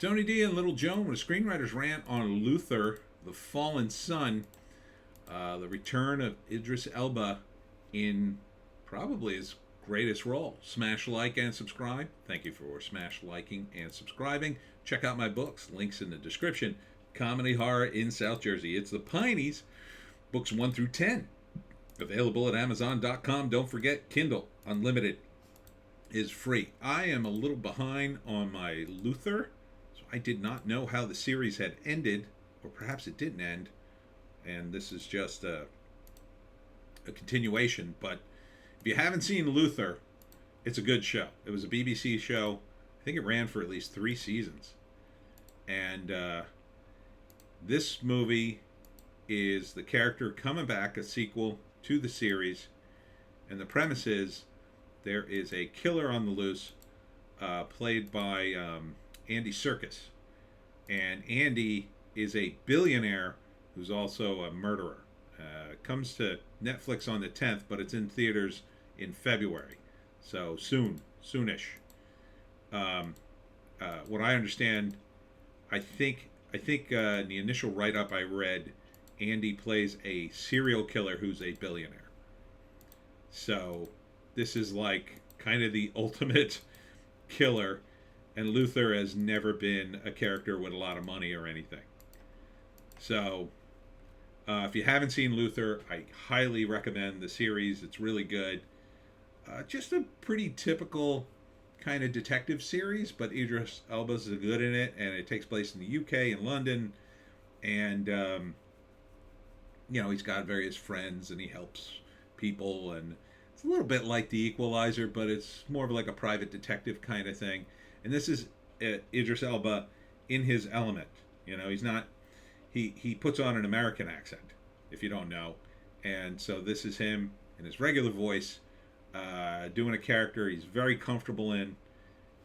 Tony D and Little Joan with a screenwriter's rant on Luther, the Fallen Son, the return of Idris Elba in probably his greatest role. Smash like and subscribe. Thank you for smash liking and subscribing. Check out my books, links in the description. Comedy Horror in South Jersey. It's the Pineys, books 1 through 10. Available at Amazon.com. Don't forget, Kindle Unlimited is free. I am a little behind on my Luther, so I did not know how the series had ended, or perhaps it didn't end, and this is just a continuation. But if you haven't seen Luther, it's a good show. It was a BBC show. I think it ran for at least 3 seasons. And this movie is the character coming back, a sequel to the series. And the premise is there is a killer on the loose, played by Andy Serkis. And Andy is a billionaire who's also a murderer. Comes to Netflix on the 10th, but it's in theaters in February. So soonish. What I understand, I think in the initial write-up I read, Andy plays a serial killer who's a billionaire. So this is like kind of the ultimate killer, and Luther has never been a character with a lot of money or anything. So if you haven't seen Luther, I highly recommend the series. It's really good. Just a pretty typical kind of detective series, but Idris Elba's good in it, and it takes place in the UK, in London, and he's got various friends, and he helps people, and it's a little bit like The Equalizer, but it's more of like a private detective kind of thing. And this is Idris Elba in his element. He's not. He puts on an American accent, if you don't know, and so this is him in his regular voice, doing a character he's very comfortable in,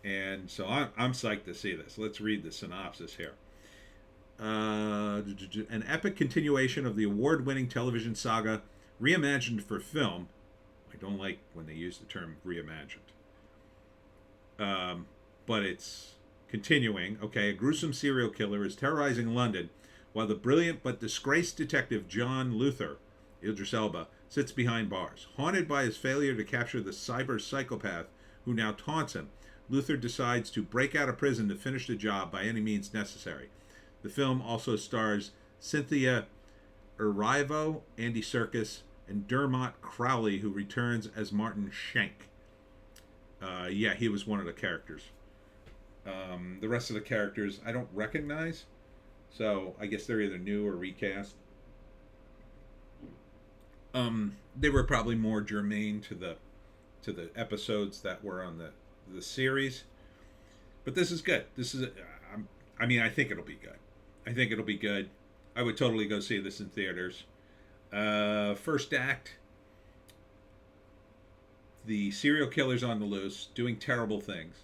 and so I'm psyched to see this. Let's read the synopsis here. An epic continuation of the award-winning television saga, reimagined for film. I don't like when they use the term reimagined, but it's continuing. Okay, a gruesome serial killer is terrorizing London, while the brilliant but disgraced detective John Luther, Idris Elba, sits behind bars. Haunted by his failure to capture the cyber psychopath who now taunts him, Luther decides to break out of prison to finish the job by any means necessary. The film also stars Cynthia Erivo, Andy Serkis, and Dermot Crowley, who returns as Martin Shank. He was one of the characters. The rest of the characters I don't recognize, so I guess they're either new or recast. They were probably more germane to the episodes that were on the series, but this is good. I think it'll be good. I would totally go see this in theaters. First act, the serial killer's on the loose, doing terrible things.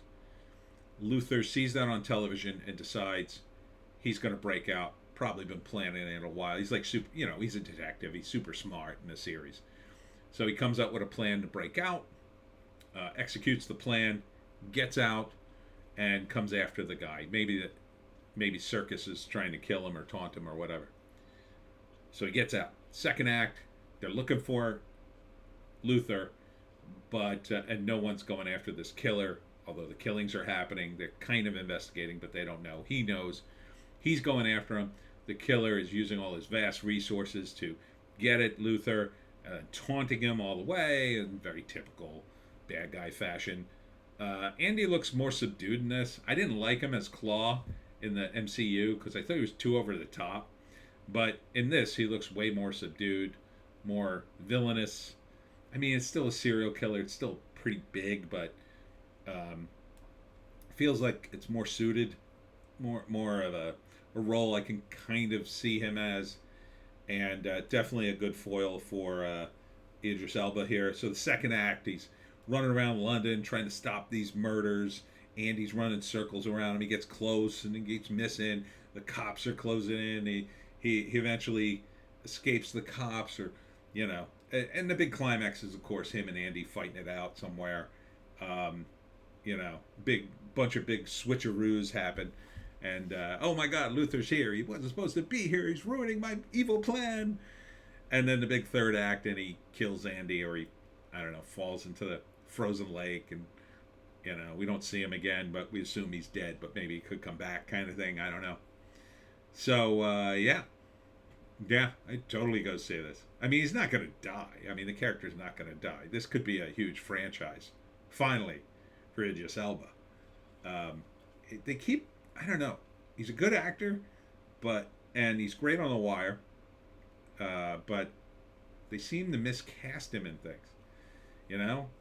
Luther sees that on television and decides he's going to break out. Probably been planning it a while. He's like super, he's a detective. He's super smart in the series. So he comes up with a plan to break out, executes the plan, gets out, and comes after the guy. Maybe Serkis is trying to kill him or taunt him or whatever. So he gets out. Second act, they're looking for Luther, but and no one's going after this killer. Although the killings are happening, they're kind of investigating, but they don't know. He knows. He's going after him. The killer is using all his vast resources to get at Luther, taunting him all the way in very typical bad guy fashion. Andy looks more subdued in this. I didn't like him as Claw in the MCU because I thought he was too over the top. But in this, he looks way more subdued, more villainous. I mean, it's still a serial killer. It's still pretty big, but feels like it's more suited, more of a role I can kind of see him as, and definitely a good foil for Idris Elba here. So the second act, he's running around London trying to stop these murders. Andy's running circles around him. He gets close and he gets missing. The cops are closing in. He eventually escapes the cops, or and the big climax is of course him and Andy fighting it out somewhere. Big bunch of big switcheroos happen. And oh my God, Luther's here. He wasn't supposed to be here. He's ruining my evil plan. And then the big third act, and he kills Andy, or he, I don't know, falls into the frozen lake, and we don't see him again, but we assume he's dead. But maybe he could come back, kind of thing. I don't know. So yeah, I totally go see this. I mean, he's not going to die. I mean, the character's not going to die. This could be a huge franchise, finally, for Idris Elba. They keep, I don't know. He's a good actor, and he's great on The Wire. But they seem to miscast him in things.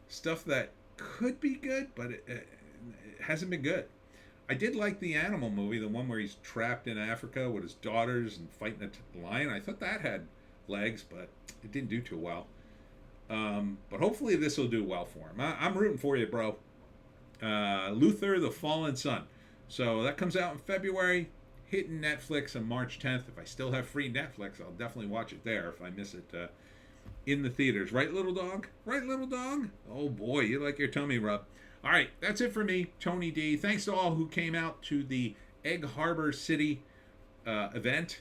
Stuff that could be good, but it hasn't been good. I did like the animal movie, the one where he's trapped in Africa with his daughters and fighting a lion. I thought that had legs, but it didn't do too well. But hopefully this will do well for him. I'm rooting for you, bro. Luther, the Fallen Son. So that comes out in February, hitting Netflix on March 10th. If I still have free Netflix, I'll definitely watch it there if I miss it in the theaters. Right, little dog? Right, little dog? Oh, boy, you like your tummy rub. All right, that's it for me, Tony D. Thanks to all who came out to the Egg Harbor City event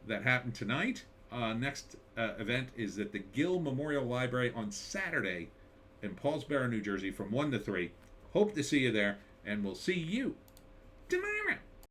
that happened tonight. Next event is at the Gill Memorial Library on Saturday in Paulsboro, New Jersey from 1 to 3. Hope to see you there, and we'll see you